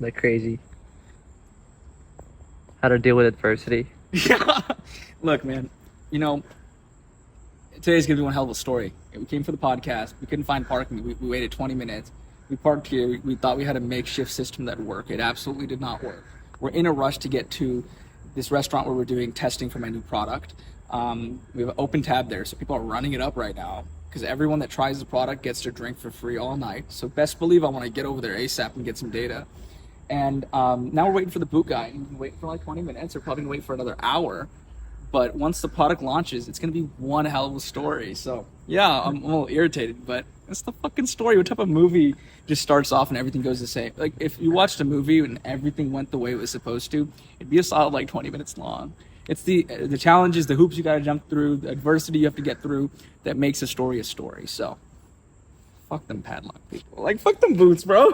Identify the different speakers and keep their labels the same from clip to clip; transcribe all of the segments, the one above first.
Speaker 1: like crazy. How to deal with adversity.
Speaker 2: Yeah. Look, man, you know, today's gonna be one hell of a story. We came for the podcast. We couldn't find parking. We waited 20 minutes. We parked here. We thought we had a makeshift system that would work. It absolutely did not work. We're in a rush to get to this restaurant where we're doing testing for my new product. We have an open tab there, so people are running it up right now because everyone that tries the product gets their drink for free all night. So best believe I want to get over there ASAP and get some data. And now we're waiting for the boot guy. We've been waiting for like 20 minutes. We're probably gonna wait for another hour. But once the product launches, it's gonna be one hell of a story. So yeah, I'm a little irritated, but it's the fucking story. What type of movie just starts off and everything goes the same? Like if you watched a movie and everything went the way it was supposed to, it'd be a solid like 20 minutes long. It's the challenges, the hoops you gotta jump through, the adversity you have to get through that makes a story a story. So fuck them padlock people. Like fuck them boots, bro.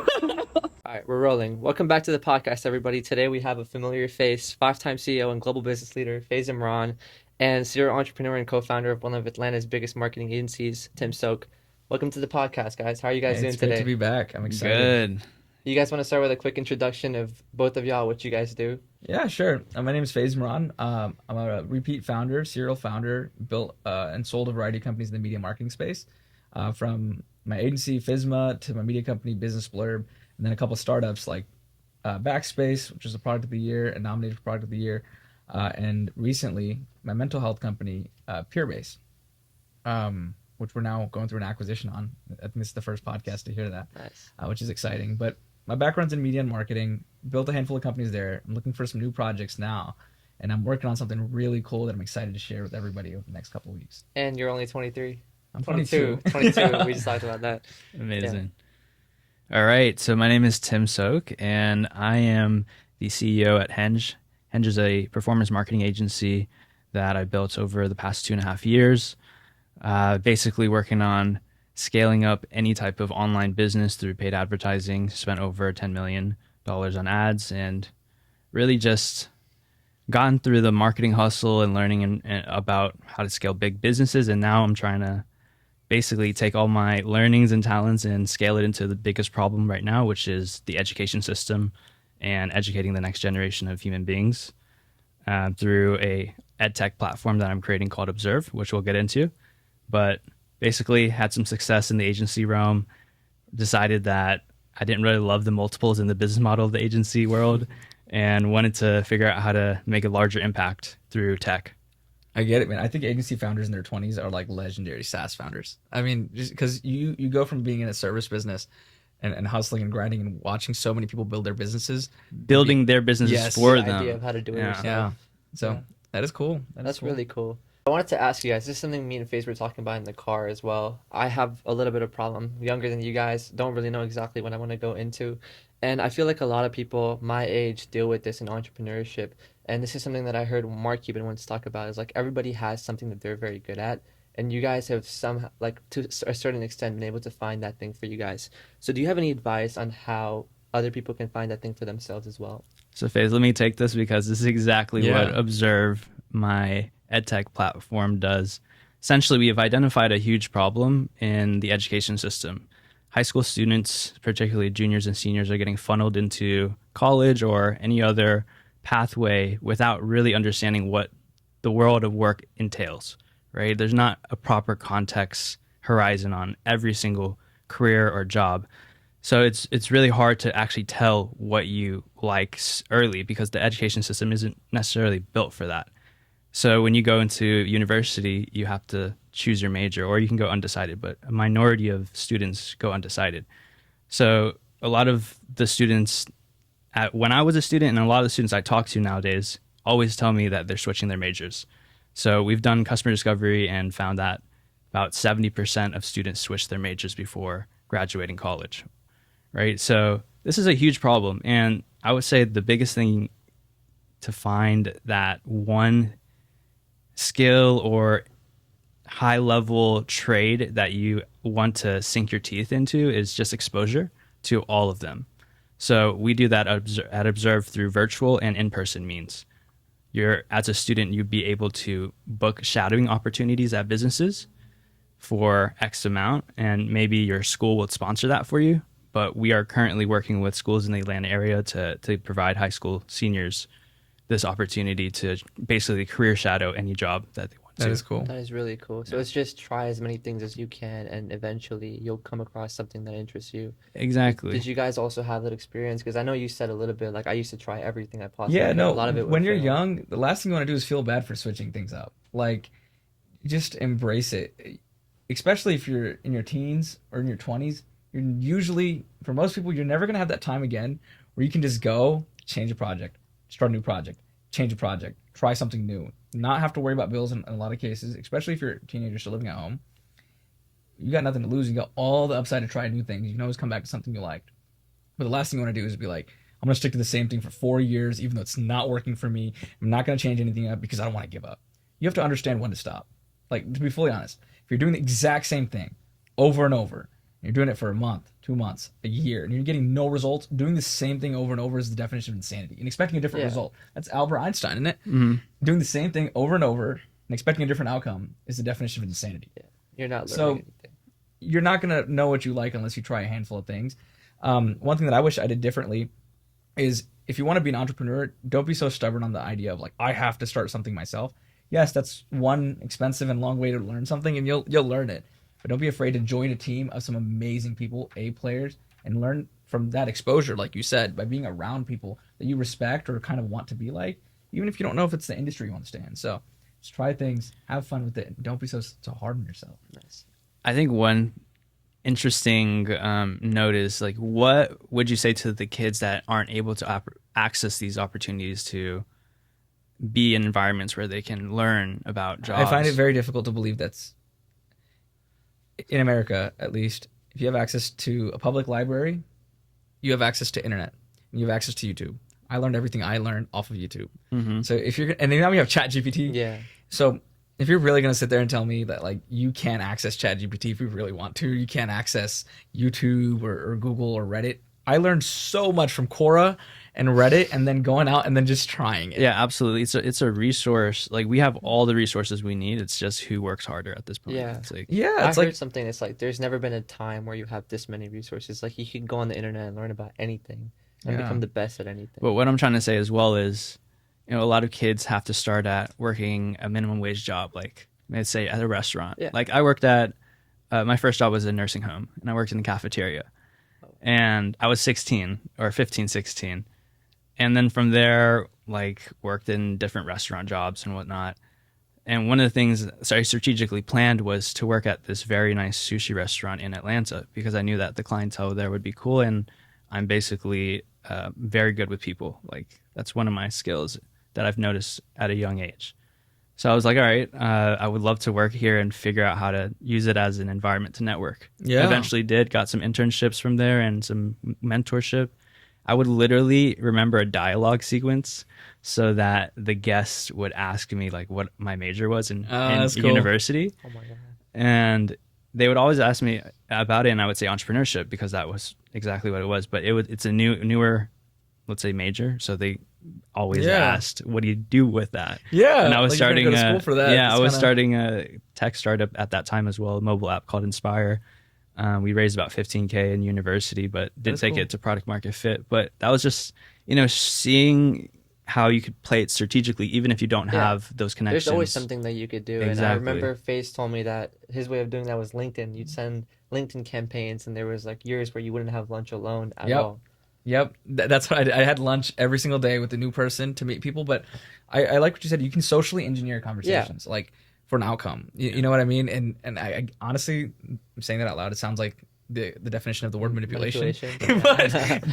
Speaker 1: All right, we're rolling. Welcome back to the podcast, everybody. Today we have a familiar face, five-time CEO and global business leader, Faiz Imran, and serial entrepreneur and co-founder of one of Atlanta's biggest marketing agencies, Tim Sok. Welcome to the podcast, guys. How are you guys doing
Speaker 3: It's
Speaker 1: today?
Speaker 3: great to be back. I'm excited.
Speaker 4: Good.
Speaker 1: You guys want to start with a quick introduction of both of y'all, what you guys do?
Speaker 3: Yeah, sure. My name is Faiz Imran. I'm a repeat founder, serial founder, built and sold a variety of companies in the media marketing space, from my agency Fizma to my media company Business Blurb, and then a couple of startups like Backspace, which was a product of the year and nominated for product of the year, and recently my mental health company Peerbase, which we're now going through an acquisition on. I think this is the first podcast to hear that,
Speaker 1: Nice.
Speaker 3: which is exciting. But my background's in media and marketing, built a handful of companies there. I'm looking for some new projects now, and I'm working on something really cool that I'm excited to share with everybody over the next couple of weeks.
Speaker 1: And you're only 23?
Speaker 3: I'm
Speaker 1: 22.
Speaker 3: 22.
Speaker 1: 22. We just talked about that.
Speaker 4: Amazing. All right. So my name is Tim Sok, and I am the CEO at Henge. Henge is a performance marketing agency that I built over the past 2.5 years, basically working on scaling up any type of online business through paid advertising. Spent over $10 million on ads, and really just gotten through the marketing hustle and learning about how to scale big businesses. And now I'm trying to basically take all my learnings and talents and scale it into the biggest problem right now, which is the education system and educating the next generation of human beings through a ed tech platform that I'm creating called Observe, which we'll get into. But basically had some success in the agency realm, decided that I didn't really love the multiples in the business model of the agency world, and wanted to figure out how to make a larger impact through tech.
Speaker 3: I get it, man. I think agency founders in their 20s are like legendary SaaS founders. I mean, just because you go from being in a service business and hustling and grinding and watching so many people build their businesses,
Speaker 4: Building their businesses
Speaker 3: Yes,
Speaker 4: for
Speaker 1: The
Speaker 4: them.
Speaker 1: idea of how to do it
Speaker 4: Yeah.
Speaker 1: yourself.
Speaker 3: yeah. So
Speaker 1: Yeah.
Speaker 3: that is cool.
Speaker 1: That's really cool. I wanted to ask you guys, this is something me and Faze were talking about in the car as well. I have a little bit of problem, younger than you guys, don't really know exactly what I want to go into. And I feel like a lot of people my age deal with this in entrepreneurship. And this is something that I heard Mark Cuban once talk about, is like everybody has something that they're very good at. And you guys have somehow, like to a certain extent, been able to find that thing for you guys. So do you have any advice on how other people can find that thing for themselves as well?
Speaker 4: So Faith, let me take this because this is exactly
Speaker 3: Yeah.
Speaker 4: what Observe, my edtech platform, does. Essentially, we have identified a huge problem in the education system. High school students, particularly juniors and seniors, are getting funneled into college or any other pathway without really understanding what the world of work entails, right? There's not a proper context horizon on every single career or job. So it's really hard to actually tell what you like early because the education system isn't necessarily built for that. So when you go into university, you have to choose your major, or you can go undecided, but a minority of students go undecided. So a lot of the students, when I was a student, and a lot of the students I talk to nowadays always tell me that they're switching their majors. So we've done customer discovery and found that about 70% of students switch their majors before graduating college, right? So this is a huge problem. And I would say the biggest thing to find that one skill or high level trade that you want to sink your teeth into is just exposure to all of them. So we do that at Observe through virtual and in-person means. As a student, you'd be able to book shadowing opportunities at businesses for X amount, and maybe your school would sponsor that for you, but we are currently working with schools in the Atlanta area to provide high school seniors this opportunity to basically career shadow any job that they want
Speaker 3: That
Speaker 4: to.
Speaker 3: is cool.
Speaker 1: That is really cool. So it's just try as many things as you can, and eventually you'll come across something that interests you.
Speaker 4: Exactly.
Speaker 1: Did you guys also have that experience? Because I know you said a little bit, like I used to try everything I possibly
Speaker 3: Yeah,
Speaker 1: could.
Speaker 3: no.
Speaker 1: A lot of it would
Speaker 3: When you're
Speaker 1: fail.
Speaker 3: young, the last thing you want to do is feel bad for switching things up. Like, just embrace it. Especially if you're in your teens or in your 20s, you're usually, for most people, you're never gonna have that time again where you can just go change a project, start a new project, change a project, try something new, not have to worry about bills in a lot of cases, especially if you're a teenager still living at home. You got nothing to lose. You got all the upside to try new things. You can always come back to something you liked. But the last thing you want to do is be like, I'm going to stick to the same thing for 4 years, even though it's not working for me. I'm not going to change anything up because I don't want to give up. You have to understand when to stop. Like, to be fully honest, if you're doing the exact same thing over and over, and you're doing it for a month, 2 months, a year, and you're getting no results, doing the same thing over and over is the definition of insanity and expecting a different
Speaker 1: Yeah.
Speaker 3: result. That's Albert Einstein, isn't it?
Speaker 4: Mhm.
Speaker 3: Doing the same thing over and over and expecting a different outcome is the definition of insanity.
Speaker 1: You're not learning
Speaker 3: So
Speaker 1: anything.
Speaker 3: you're not going to know what you like unless you try a handful of things. One thing that I wish I did differently is if you want to be an entrepreneur, don't be so stubborn on the idea of like, I have to start something myself. Yes, that's one expensive and long way to learn something, and you'll learn it. But don't be afraid to join a team of some amazing people, A players, and learn from that exposure, like you said, by being around people that you respect or kind of want to be like, even if you don't know if it's the industry you want to stay in. So just try things, have fun with it, and don't be so hard on yourself.
Speaker 1: Nice.
Speaker 4: I think one interesting note is like, what would you say to the kids that aren't able to access these opportunities to be in environments where they can learn about jobs?
Speaker 3: I find it very difficult to believe that's in America, at least. If you have access to a public library, you have access to internet, and you have access to YouTube. I learned everything I learned off of YouTube.
Speaker 4: Mhm.
Speaker 3: So if you're, and now we have ChatGPT.
Speaker 1: Yeah.
Speaker 3: So if you're really gonna sit there and tell me that like you can't access ChatGPT if you really want to, you can't access YouTube or Google or Reddit. I learned so much from Quora and Reddit, and then going out and then just trying it.
Speaker 4: Yeah, absolutely. It's a resource. Like, we have all the resources we need. It's just who works harder at this point.
Speaker 1: Yeah.
Speaker 4: It's like,
Speaker 3: Yeah,
Speaker 1: I
Speaker 3: it's
Speaker 1: heard
Speaker 3: like
Speaker 1: something that's like there's never been a time where you have this many resources. Like you can go on the internet and learn about anything and
Speaker 3: Yeah.
Speaker 1: become the best at anything.
Speaker 4: but what I'm trying to say as well is, a lot of kids have to start at working a minimum wage job, like let's say at a restaurant.
Speaker 1: Yeah.
Speaker 4: Like, I worked at my first job was a nursing home, and I worked in the cafeteria, and I was 16 or 15, 16. And then from there, like, worked in different restaurant jobs and whatnot. And one of the things I strategically planned was to work at this very nice sushi restaurant in Atlanta, because I knew that the clientele there would be cool, and I'm basically very good with people. Like, that's one of my skills that I've noticed at a young age. So I was like, all right, I would love to work here and figure out how to use it as an environment to network.
Speaker 3: Yeah.
Speaker 4: Eventually got some internships from there and some mentorship. I would literally remember a dialogue sequence so that the guests would ask me like what my major was in
Speaker 3: that's cool.
Speaker 4: university.
Speaker 1: Oh my god.
Speaker 4: And they would always ask me about it, and I would say entrepreneurship because that was exactly what it was. But it's a newer, let's say, major. So they always
Speaker 3: Yeah.
Speaker 4: asked, "What do you do with that?"
Speaker 3: Yeah,
Speaker 4: And I was
Speaker 3: like, you're gonna
Speaker 4: starting
Speaker 3: go to school for that.
Speaker 4: Yeah,
Speaker 3: It's
Speaker 4: I was
Speaker 3: kinda-
Speaker 4: starting a tech startup at that time as well, a mobile app called Inspire. We raised about 15K in university, but didn't
Speaker 3: That's
Speaker 4: take
Speaker 3: cool.
Speaker 4: it to product market fit. But that was just, seeing how you could play it strategically, even if you don't
Speaker 1: Yeah.
Speaker 4: have those connections.
Speaker 1: There's always something that you could do. And I
Speaker 4: Exactly.
Speaker 1: remember Faiz told me that his way of doing that was LinkedIn. You'd send LinkedIn campaigns, and there was like years where you wouldn't have lunch alone at
Speaker 3: Yep.
Speaker 1: all.
Speaker 3: Yep, that's what I did. I had lunch every single day with a new person to meet people. But I like what you said. You can socially engineer conversations, like for an outcome. You know what I mean? And I honestly, I'm saying that out loud. It sounds like the definition of the word manipulation.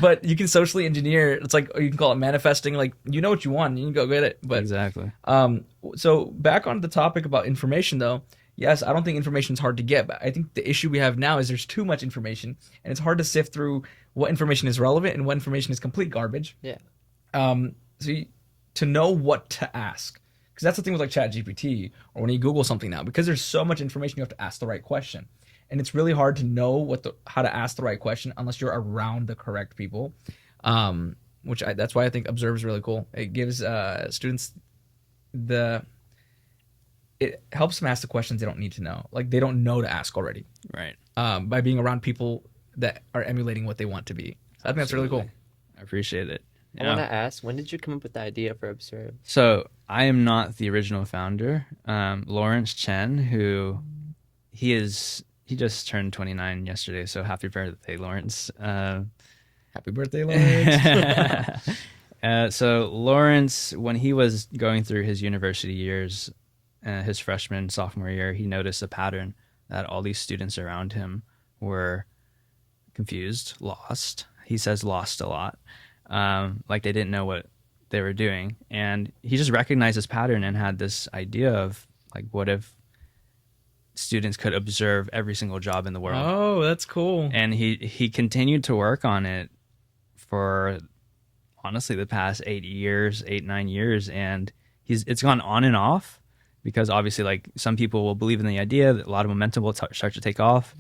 Speaker 3: but you can socially engineer. It's like, or you can call it manifesting. Like, you know what you want, you can go get it. But
Speaker 4: Exactly.
Speaker 3: so back on the topic about information, though. Yes, I don't think information is hard to get, but I think the issue we have now is there's too much information, and it's hard to sift through what information is relevant and what information is complete garbage.
Speaker 1: Yeah.
Speaker 3: To know what to ask, because that's the thing with like ChatGPT or when you Google something now, because there's so much information, you have to ask the right question, and it's really hard to know how to ask the right question unless you're around the correct people. That's why I think Observe is really cool. It gives students it helps them ask the questions they don't need to know, like they don't know to ask already.
Speaker 4: Right.
Speaker 3: By being around people that are emulating what they want to be. So I think that's really cool.
Speaker 4: Absolutely. I appreciate it.
Speaker 1: I want to ask, when did you come up with the idea for Observe?
Speaker 4: So I am not the original founder. Lawrence Chen, who he just turned 29 yesterday. So happy birthday, Lawrence.
Speaker 3: Happy birthday, Lawrence.
Speaker 4: So Lawrence, when he was going through his university years, his freshman, sophomore year, he noticed a pattern that all these students around him were confused, lost. He says lost a lot. Like they didn't know what they were doing. And he just recognized this pattern and had this idea of like, what if students could observe every single job in the world?
Speaker 3: Oh, that's cool.
Speaker 4: And he continued to work on it for honestly the past 9 years. And it's gone on and off because obviously like some people will believe in the idea that a lot of momentum will start to take off.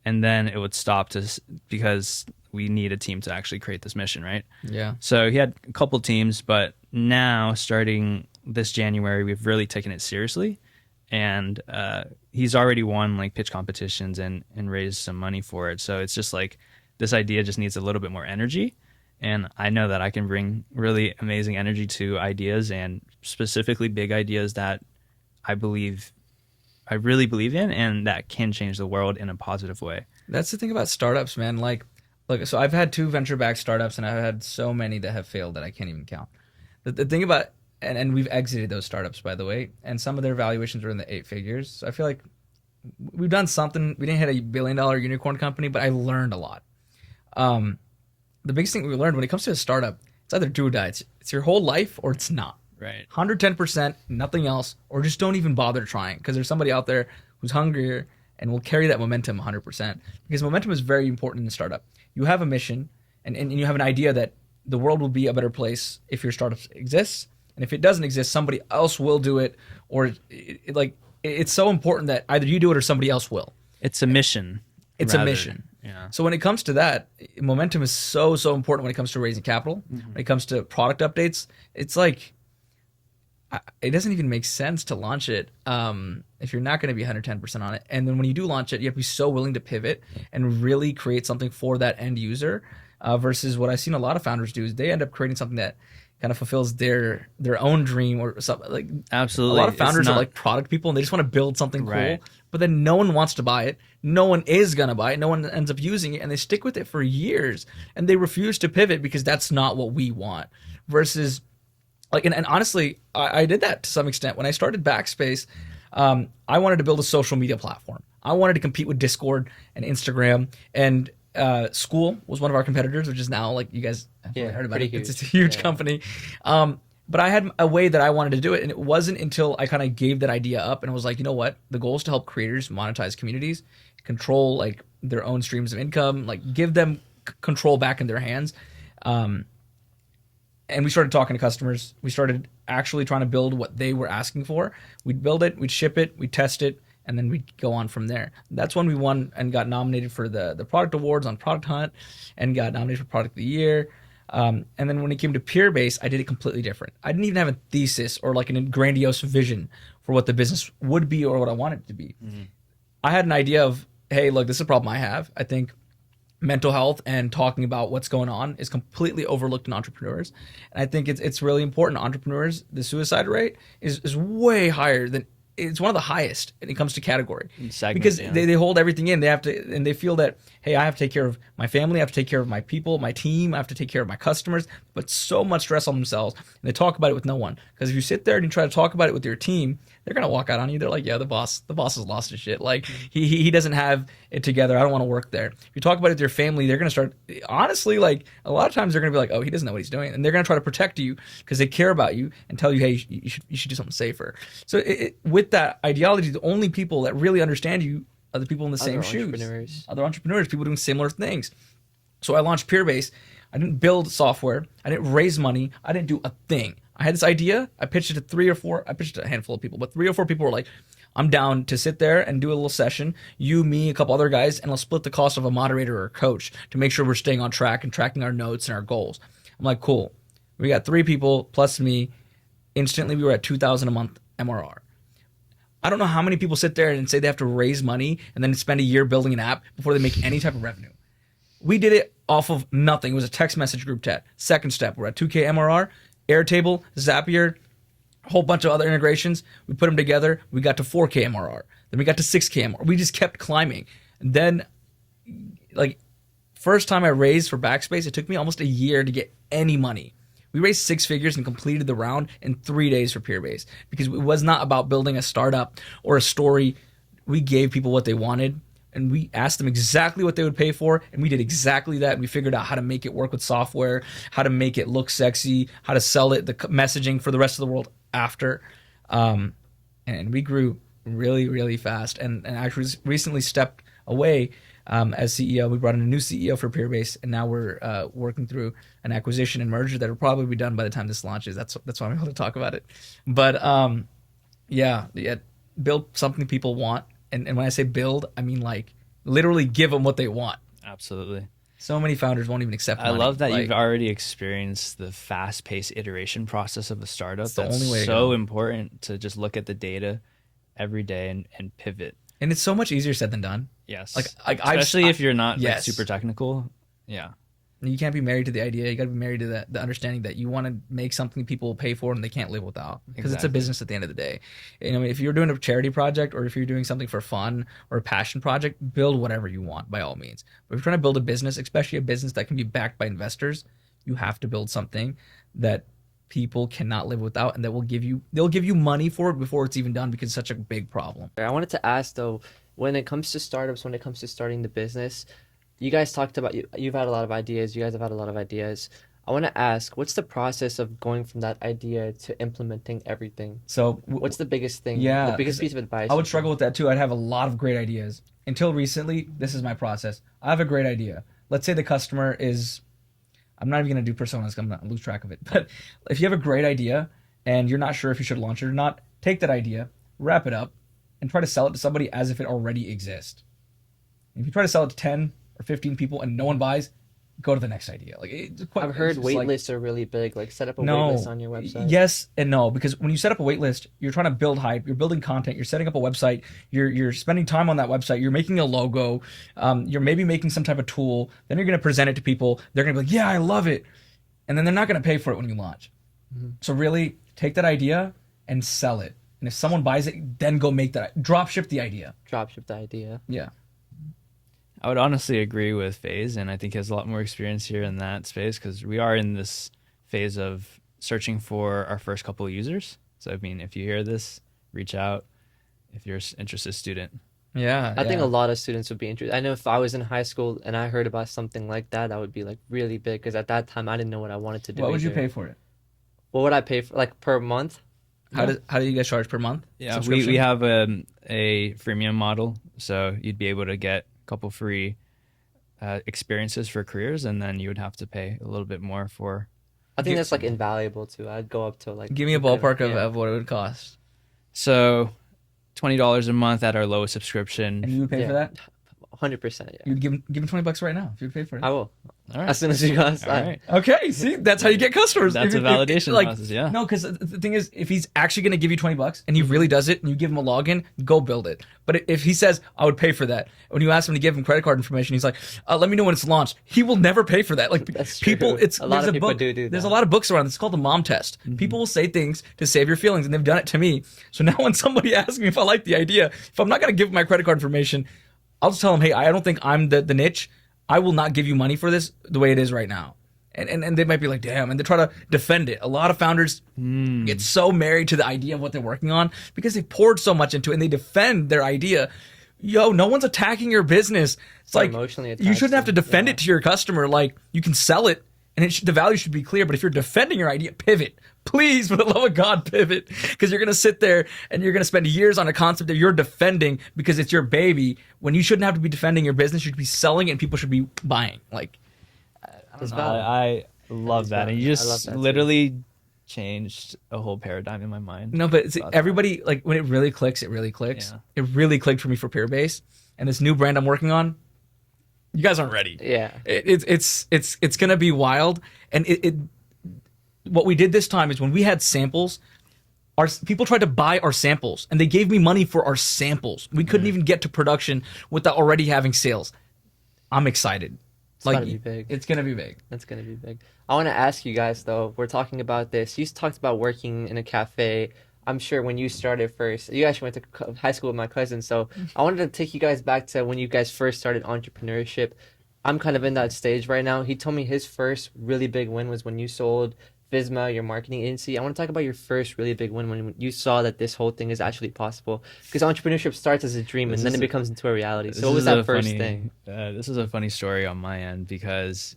Speaker 4: And then it would stop because we need a team to actually create this mission, right?
Speaker 3: Yeah.
Speaker 4: So he had a couple teams, but now starting this January, we've really taken it seriously. And he's already won like pitch competitions and raised some money for it. So it's just like this idea just needs a little bit more energy. And I know that I can bring really amazing energy to ideas and specifically big ideas that I really believe in and that can change the world in a positive way.
Speaker 3: That's the thing about startups, man. Like, look, so I've had 2 venture-backed startups, and I've had so many that have failed that I can't even count. The thing about, and we've exited those startups, by the way, and some of their valuations are in the 8 figures. So I feel like we've done something. We didn't hit $1 billion unicorn company, but I learned a lot. The biggest thing we learned when it comes to a startup, it's either do or die. It's your whole life or it's not.
Speaker 4: Right.
Speaker 3: 110%, nothing else, or just don't even bother trying because there's somebody out there who's hungrier and will carry that momentum 100%. Because momentum is very important in a startup. You have a mission and you have an idea that the world will be a better place if your startup exists. And if it doesn't exist, somebody else will do it. Or it's so important that either you do it or somebody else will.
Speaker 4: It's a mission.
Speaker 3: It's a mission.
Speaker 4: Yeah.
Speaker 3: So when it comes to that, momentum is so important when it comes to raising capital.
Speaker 4: Mm-hmm.
Speaker 3: When it comes to product updates, it's like it doesn't even make sense to launch it if you're not going to be 110% on it. And then when you do launch it, you have to be so willing to pivot and really create something for that end user versus what I've seen a lot of founders do is they end up creating something that kind of fulfills their own dream or something. Like
Speaker 4: Absolutely.
Speaker 3: a lot of founders are like product people and they just want to build something cool,
Speaker 4: Right.
Speaker 3: but then no one wants to buy it. No one is going to buy it. No one ends up using it and they stick with it for years and they refuse to pivot because that's not what we want versus like, and honestly, I did that to some extent. When I started Backspace, I wanted to build a social media platform. I wanted to compete with Discord and Instagram, and School was one of our competitors, which is now like you guys have probably heard about it.
Speaker 1: pretty
Speaker 3: It's a
Speaker 1: huge.
Speaker 3: huge company. But I had a way that I wanted to do it, and it wasn't until I kind of gave that idea up and was like, you know what? The goal is to help creators monetize communities, control like their own streams of income, like give them control back in their hands. And we started talking to customers. We started actually trying to build what they were asking for. We'd build it, we'd ship it, we'd test it, and then we'd go on from there. That's when we won and got nominated for the product awards on Product Hunt and got nominated for Product of the Year. And then when it came to Peerbase, I did it completely different. I didn't even have a thesis or like a grandiose vision for what the business would be or what I wanted it to be. Mm-hmm. I had an idea of, hey, look, this is a problem I have. I think mental health and talking about what's going on is completely overlooked in entrepreneurs. And I think it's really important. Entrepreneurs, the suicide rate is way higher than it's one of the highest when it comes to category because they hold everything in. They have to, and they feel that, hey, I have to take care of my family. I have to take care of my people, my team. I have to take care of my customers, but so much stress on themselves. And they talk about it with no one. Because if you sit there and you try to talk about it with your team, they're going to walk out on you. They're like, yeah, the boss has lost his shit. Like he doesn't have it together. I don't want to work there. If you talk about it with your family, they're going to start, honestly, like a lot of times they're going to be like, oh, he doesn't know what he's doing. And they're going to try to protect you because they care about you and tell you, hey, you should do something safer. So with that ideology, the only people that really understand you are the people in the same shoes. Other entrepreneurs, people doing similar things. So I launched Peerbase. I didn't build software. I didn't raise money. I didn't do a thing. I had this idea. I pitched it to I pitched it to a handful of people, but 3 or 4 people were like, I'm down to sit there and do a little session. You, me, a couple other guys, and I'll split the cost of a moderator or a coach to make sure we're staying on track and tracking our notes and our goals. I'm like, cool. We got 3 people plus me. Instantly, we were at $2,000 a month MRR. I don't know how many people sit there and say they have to raise money and then spend a year building an app before they make any type of revenue. We did it off of nothing. It was a text message group chat. Second step, we're at 2K MRR, Airtable, Zapier, a whole bunch of other integrations. We put them together. We got to 4K MRR. Then we got to 6K MRR. We just kept climbing. And then, like, first time I raised for Backspace, it took me almost a year to get any money. We raised 6 figures and completed the round in 3 days for Peerbase because it was not about building a startup or a story. We gave people what they wanted, and we asked them exactly what they would pay for, and we did exactly that. And we figured out how to make it work with software, how to make it look sexy, how to sell it, the messaging for the rest of the world after. And we grew really, really fast. And actually recently stepped away as CEO. We brought in a new CEO for Peerbase, and now we're working through an acquisition and merger that will probably be done by the time this launches. That's why I'm able to talk about it. But yeah, build something people want. And when I say build, I mean like literally give them what they want.
Speaker 4: Absolutely.
Speaker 3: So many founders won't even accept
Speaker 4: I
Speaker 3: money.
Speaker 4: love that
Speaker 3: Like,
Speaker 4: you've already experienced the fast-paced iteration process of a startup.
Speaker 3: It's the
Speaker 4: That's
Speaker 3: only way to
Speaker 4: so
Speaker 3: go.
Speaker 4: important to just look at the data every day and pivot.
Speaker 3: and it's so much easier said than done.
Speaker 4: Yes.
Speaker 3: Like,
Speaker 4: especially if you're not like,
Speaker 3: yes.
Speaker 4: super technical. Yeah.
Speaker 3: You can't be married to the idea. You got to be married to the understanding that you want to make something people will pay for and they can't live without. Because it's a
Speaker 4: Exactly.
Speaker 3: business at the end of the day. You know, if you're doing a charity project or if you're doing something for fun or a passion project, build whatever you want by all means. But if you're trying to build a business, especially a business that can be backed by investors, you have to build something that people cannot live without and that they'll give you money for it before it's even done because it's such a big problem.
Speaker 1: I wanted to ask though, when it comes to startups, when it comes to starting the business, you guys talked about you've had a lot of ideas. You guys have had a lot of ideas. I want to ask, what's the process of going from that idea to implementing everything?
Speaker 3: So
Speaker 1: What's the biggest thing?
Speaker 3: Yeah,
Speaker 1: The biggest
Speaker 3: 'cause
Speaker 1: piece of advice?
Speaker 3: I would struggle with that too. I'd have a lot of great ideas. Until recently, this is my process. I have a great idea. Let's say the customer is, I'm not even going to do personas, I'm going to lose track of it. But if you have a great idea and you're not sure if you should launch it or not, take that idea, wrap it up, and try to sell it to somebody as if it already exists. If you try to sell it to 10 or 15 people and no one buys, go to the next idea. Like it's quite,
Speaker 1: I've heard
Speaker 3: it's just
Speaker 1: wait
Speaker 3: like-
Speaker 1: lists are really big. Like set up a
Speaker 3: No.
Speaker 1: wait list on your website.
Speaker 3: Yes and no, because when you set up a wait list, you're trying to build hype, you're building content, you're setting up a website, you're spending time on that website, you're making a logo, you're maybe making some type of tool, then you're going to present it to people, they're going to be like, yeah, I love it. And then they're not going to pay for it when you launch. So really take that idea and sell it. And if someone buys it, then go make that, drop ship the idea.
Speaker 1: Dropship the idea.
Speaker 3: Yeah.
Speaker 4: I would honestly agree with Faiz, and I think he has a lot more experience here in that space because we are in this phase of searching for our first couple of users. So, I mean, if you hear this, reach out if you're an interested student.
Speaker 3: Yeah.
Speaker 1: I think a lot of students would be interested. I know if I was in high school and I heard about something like that, that would be like really big because at that time I didn't know what I wanted to do.
Speaker 3: What would you
Speaker 1: either.
Speaker 3: pay for it?
Speaker 1: What would I pay for, like per month?
Speaker 3: How do you guys charge per month?
Speaker 4: Yeah,
Speaker 3: Subscription?
Speaker 4: we have a freemium model, so you'd be able to get a couple free experiences for careers, and then you would have to pay a little bit more for.
Speaker 1: I think that's like invaluable too. I'd go up to like.
Speaker 3: Give me a ballpark
Speaker 1: yeah.
Speaker 3: of what it would cost.
Speaker 4: So, $20 a month at our lowest
Speaker 3: And
Speaker 4: subscription.
Speaker 3: you would pay
Speaker 1: Yeah.
Speaker 3: for that?
Speaker 1: 100%. Yeah,
Speaker 3: You'd give him $20 right now if you'd pay for it.
Speaker 1: I will.
Speaker 4: All right.
Speaker 1: As soon as you guys.
Speaker 4: All right.
Speaker 3: Okay, see, that's how you get customers.
Speaker 4: That's a validation process, yeah.
Speaker 3: No, because the thing is, if he's actually going to give you $20 and he really does it, and you give him a login, go build it. But if he says, "I would pay for that," when you ask him to give him credit card information, he's like, "Let me know when it's launched." He will never pay for that. Like
Speaker 1: That's
Speaker 3: people,
Speaker 1: true.
Speaker 3: it's
Speaker 1: A lot
Speaker 3: there's
Speaker 1: of people
Speaker 3: book,
Speaker 1: do
Speaker 3: There's a
Speaker 1: that.
Speaker 3: lot of books around. It's called the mom test. People will say things to save your feelings, and they've done it to me. So now when somebody asks me if I like the idea, if I'm not going to give my credit card information, I'll just tell them, "Hey, I don't think I'm the niche. I will not give you money for this the way it is right now." And they might be like, damn, and they try to defend it. A lot of founders get so married to the idea of what they're working on because they poured so much into it and they defend their idea. Yo, no one's attacking your business. It's
Speaker 1: Not
Speaker 3: like
Speaker 1: emotionally
Speaker 3: you
Speaker 1: attached
Speaker 3: shouldn't have to
Speaker 1: to-
Speaker 3: defend
Speaker 1: yeah.
Speaker 3: it to your customer. Like you can sell it and the value should be clear. But if you're defending your idea, pivot. Please, for the love of God, pivot. Because you're going to sit there and you're going to spend years on a concept that you're defending because it's your baby when you shouldn't have to be defending your business. You should be selling it and people should be buying. Like,
Speaker 1: It's valid.
Speaker 4: I love that, and you
Speaker 1: I love
Speaker 4: just
Speaker 1: that too.
Speaker 4: literally changed a whole paradigm in my mind.
Speaker 3: no, but it's,
Speaker 4: Thoughts on
Speaker 3: everybody, like when it really clicks, it really clicks.
Speaker 4: Yeah.
Speaker 3: It really clicked for me for Peerbase. And this new brand I'm working on, you guys aren't ready.
Speaker 1: Yeah.
Speaker 3: It's gonna be wild. And what we did this time is when we had samples, our people tried to buy our samples and they gave me money for our samples. We couldn't even get to production without already having sales. I'm excited.
Speaker 1: It's gotta be big.
Speaker 3: It's gonna be big.
Speaker 1: That's gonna be big. I want to ask you guys though. We're talking about this. You talked about working in a cafe. I'm sure when you started first, you actually went to high school with my cousin. So I wanted to take you guys back to when you guys first started entrepreneurship. I'm kind of in that stage right now. He told me his first really big win was when you sold Visma, your marketing agency. I want to talk about your first really big win when you saw that this whole thing is actually possible. Because entrepreneurship starts as a dream and then it becomes into a reality. So what was that first thing?
Speaker 4: This is a funny story on my end because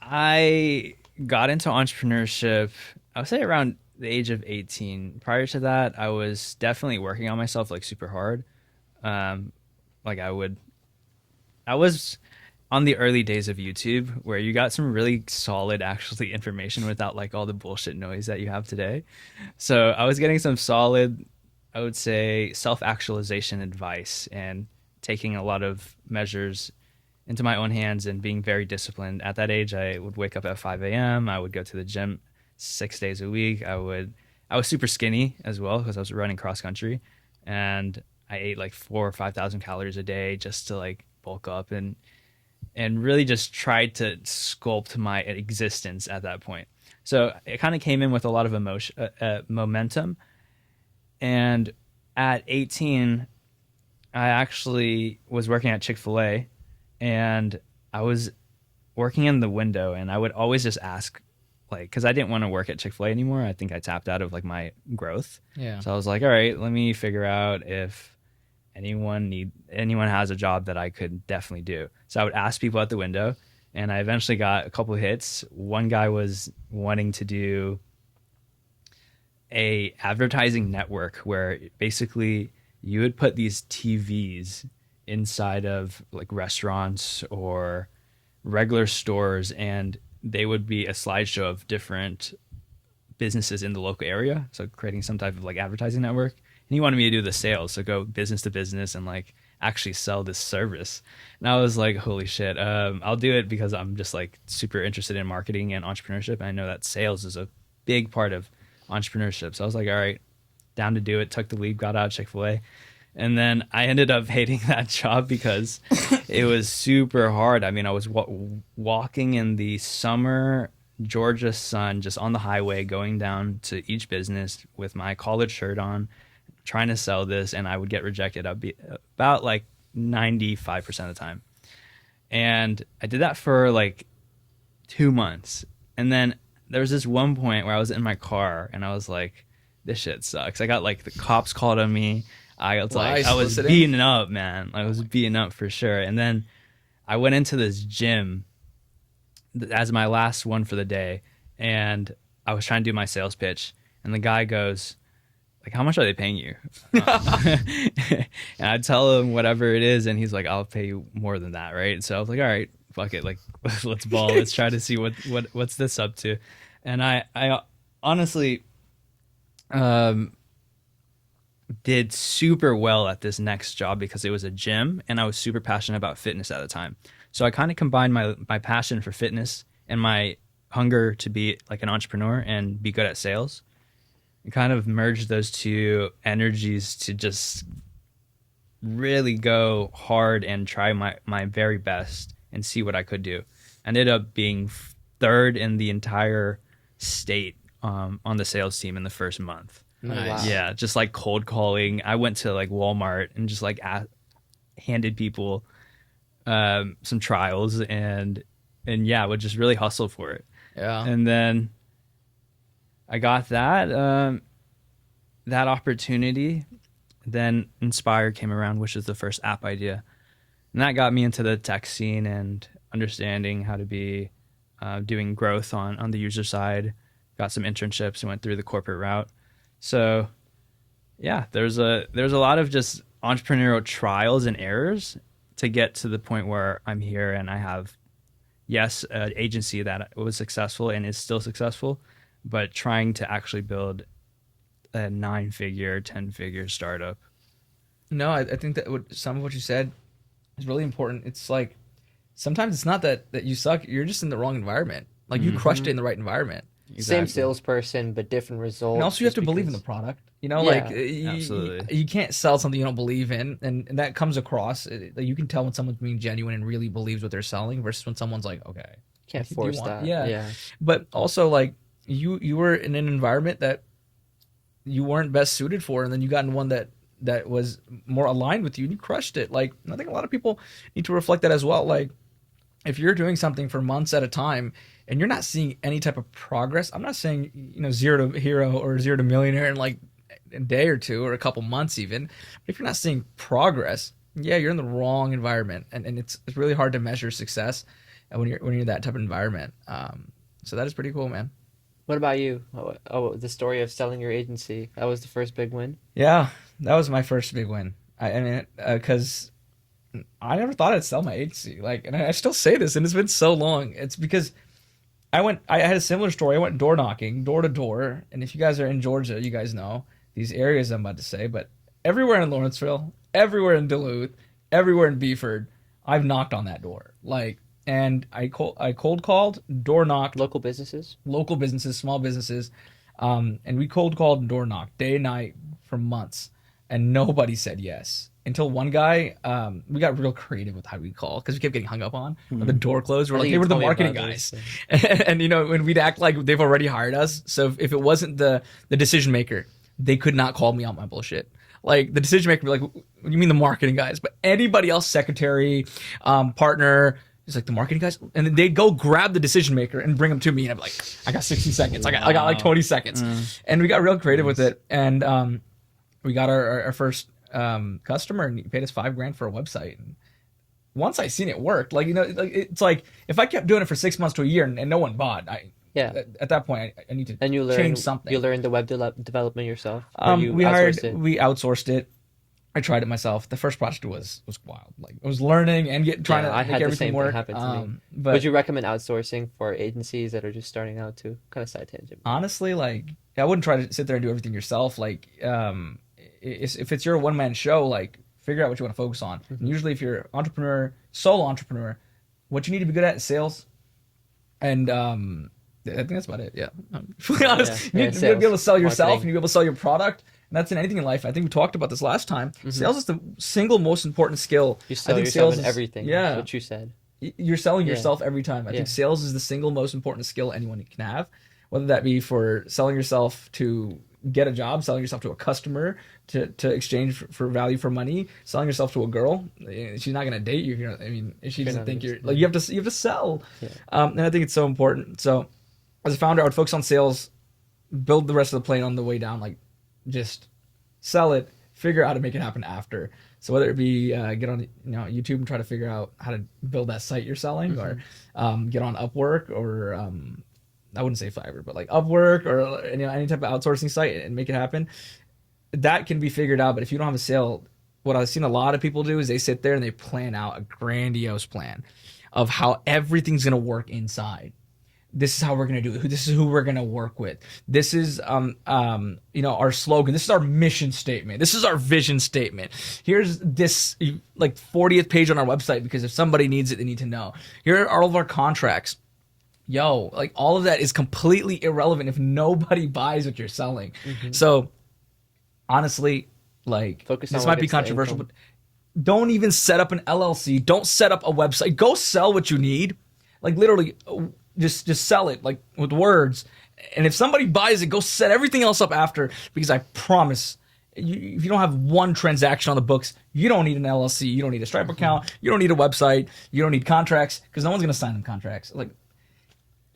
Speaker 4: I got into entrepreneurship, I would say around the age of 18. Prior to that, I was definitely working on myself like super hard. Like I was on the early days of YouTube where you got some really solid actually information without like all the bullshit noise that you have today. So I was getting some solid, I would say, self-actualization advice and taking a lot of measures into my own hands and being very disciplined. At that age, I would wake up at 5 a.m. I would go to the gym 6 days a week. I was super skinny as well because I was running cross country, and I ate like 4 or 5,000 calories a day just to like bulk up and really just tried to sculpt my existence at that point. So it kind of came in with a lot of momentum. And at 18, I actually was working at Chick-fil-A, and I was working in the window, and I would always just ask, like, because I didn't want to work at Chick-fil-A anymore. I think I tapped out of like my growth.
Speaker 3: Yeah.
Speaker 4: So I was like, all right, let me figure out if anyone has a job that I could definitely do. So I would ask people at the window, and I eventually got a couple of hits. One guy was wanting to do a advertising network where basically you would put these TVs inside of like restaurants or regular stores, and they would be a slideshow of different businesses in the local area. So creating some type of like advertising network. And he wanted me to do the sales, so go business to business and like actually sell this service. And I was like, holy shit, I'll do it because I'm just like super interested in marketing and entrepreneurship. And I know that sales is a big part of entrepreneurship. So I was like, all right, down to do it. Took the leap, got out of Chick-fil-A. And then I ended up hating that job because it was super hard. I mean, I was walking in the summer Georgia sun just on the highway going down to each business with my collared shirt on, trying to sell this, and I would get rejected. I'd be about like 95% of the time. And I did that for like 2 months. And then there was this one point where I was in my car and I was like, this shit sucks. I got like the cops called on me. I was beaten up, man. I was beaten up for sure. And then I went into this gym as my last one for the day, and I was trying to do my sales pitch, and the guy goes, like, how much are they paying you? And I tell him whatever it is, and he's like, I'll pay you more than that, right? So I was like, all right, fuck it, like let's ball, let's try to see what's this up to. And I honestly did super well at this next job because it was a gym, and I was super passionate about fitness at the time. So I kind of combined my passion for fitness and my hunger to be like an entrepreneur and be good at sales, and kind of merged those two energies to just really go hard and try my very best and see what I could do. Ended up being third in the entire state on the sales team in the first month.
Speaker 3: Nice.
Speaker 4: Yeah, just like cold calling. I went to like Walmart and just like handed people some trials and yeah, would just really hustle for it.
Speaker 3: Yeah.
Speaker 4: And then I got that opportunity. Then Inspire came around, which is the first app idea, and that got me into the tech scene and understanding how to be doing growth on the user side. Got some internships and went through the corporate route. So yeah, there's a lot of just entrepreneurial trials and errors to get to the point where I'm here, and I have, yes, an agency that was successful and is still successful, but trying to actually build a 9-figure, 10-figure startup.
Speaker 3: No, I think that some of what you said is really important. It's like sometimes it's not that you suck, you're just in the wrong environment. Like you crushed it in the right environment.
Speaker 1: Same
Speaker 4: Exactly.
Speaker 1: salesperson, but different result.
Speaker 3: And also, you have
Speaker 1: just
Speaker 3: to believe in the
Speaker 1: because-
Speaker 3: product. You know,
Speaker 1: Yeah,
Speaker 4: absolutely.
Speaker 3: you can't sell something you don't believe in, and that comes across. Like, you can tell when someone's being genuine and really believes what they're selling versus when someone's like, okay,
Speaker 1: Can't
Speaker 3: do you
Speaker 1: force
Speaker 3: want?
Speaker 1: that.
Speaker 3: Yeah.
Speaker 1: Yeah.
Speaker 3: But also, like, you were in an environment that you weren't best suited for, and then you got in one that was more aligned with you, and you crushed it. Like, I think a lot of people need to reflect that as well. Like, if you're doing something for months at a time and you're not seeing any type of progress, I'm not saying, zero to hero or zero to millionaire in like a day or two or a couple months even. But if you're not seeing progress, yeah, you're in the wrong environment, and it's really hard to measure success when you're in that type of environment. So that is pretty cool, man.
Speaker 1: What about you? The story of selling your agency. That was the first big win.
Speaker 3: Yeah, that was my first big win. I mean, because I never thought I'd sell my agency. Like, and I still say this, and it's been so long. It's because I had a similar story. I went door knocking, door to door. And if you guys are in Georgia, you guys know these areas I'm about to say, but everywhere in Lawrenceville, everywhere in Duluth, everywhere in Beeford, I've knocked on that door. Like, and I cold called, door knocked,
Speaker 1: Local businesses.
Speaker 3: local businesses, small businesses, and we cold called and door knocked day and night for months, and nobody said yes until one guy. We got real creative with how we call because we kept getting hung up on when the door closed. We're
Speaker 1: I
Speaker 3: like,
Speaker 1: think
Speaker 3: hey,
Speaker 1: you
Speaker 3: we're the
Speaker 1: told me
Speaker 3: marketing
Speaker 1: about
Speaker 3: guys,
Speaker 1: this,
Speaker 3: and when we'd act like they've already hired us. So if it wasn't the decision maker, they could not call me on my bullshit. Like, the decision maker would be like, what do you mean the marketing guys? But anybody else, secretary, partner, is like, the marketing guys, and then they'd go grab the decision maker and bring them to me, and I'd be like, I got 60 seconds, I got like 20 seconds, and we got real creative with it, and we got our first customer, and he paid us $5,000 for a website. And once I seen it worked, like, like, it's like if I kept doing it for 6 months to a year and no one bought,
Speaker 1: Yeah.
Speaker 3: at that point I need to
Speaker 1: And you
Speaker 3: change something.
Speaker 1: You learned the web development yourself. Or you
Speaker 3: We
Speaker 1: outsourced it?
Speaker 3: we outsourced it. I tried it myself. The first project was wild. Like, I was learning and trying to
Speaker 1: I
Speaker 3: make
Speaker 1: had the
Speaker 3: everything
Speaker 1: same
Speaker 3: work.
Speaker 1: thing happen to me.
Speaker 3: But
Speaker 1: Would you recommend outsourcing for agencies that are just starting out too? Kind of side tangent.
Speaker 3: honestly, like, I wouldn't try to sit there and do everything yourself. Like, if it's your one man show, like, figure out what you want to focus on. And usually, if you're entrepreneur, solo entrepreneur, what you need to be good at is sales. And I think that's about it. Yeah, I'm fully honest.
Speaker 1: Yeah,
Speaker 3: You need to be able to sell yourself,
Speaker 1: marketing.
Speaker 3: and you be able to sell your product. And that's in anything in life. I think we talked about this last time. Sales is the single most important skill.
Speaker 1: You
Speaker 3: I
Speaker 1: sell
Speaker 3: think
Speaker 1: yourself
Speaker 3: sales
Speaker 1: in
Speaker 3: is-
Speaker 1: everything.
Speaker 3: Yeah,
Speaker 1: That's what you said.
Speaker 3: you're selling
Speaker 1: Yeah.
Speaker 3: yourself every time. I
Speaker 1: Yeah.
Speaker 3: think sales is the single most important skill anyone can have, whether that be for selling yourself to get a job, selling yourself to a customer, to exchange for value for money, selling yourself to a girl. She's not gonna date you. I mean, if she
Speaker 1: You're
Speaker 3: doesn't
Speaker 1: not
Speaker 3: think
Speaker 1: gonna-
Speaker 3: you're like, you have to sell.
Speaker 1: Yeah.
Speaker 3: And I think it's so important. So as a founder, I would focus on sales, build the rest of the plane on the way down. Like, just sell it, figure out how to make it happen after. So whether it be get on YouTube and try to figure out how to build that site you're selling, or get on Upwork, or I wouldn't say Fiverr, but like Upwork, or any type of outsourcing site, and make it happen. That can be figured out. But if you don't have a sale, what I've seen a lot of people do is they sit there and they plan out a grandiose plan of how everything's gonna work inside. This is how we're gonna do it. This is who we're gonna work with. This is our slogan. This is our mission statement. This is our vision statement. Here's this like 40th page on our website, because if somebody needs it, they need to know. Here are all of our contracts. Like, all of that is completely irrelevant if nobody buys what you're selling. So honestly, like,
Speaker 1: Focus on
Speaker 3: this
Speaker 1: what
Speaker 3: might be
Speaker 1: gets the
Speaker 3: controversial,
Speaker 1: income.
Speaker 3: but don't even set up an LLC. Don't set up a website. Go sell what you need. Like, literally, just sell it, like, with words. And if somebody buys it, go set everything else up after. Because I promise, if you don't have one transaction on the books, you don't need an LLC. You don't need a Stripe account. You don't need a website. You don't need contracts, because no one's gonna sign them contracts. Like,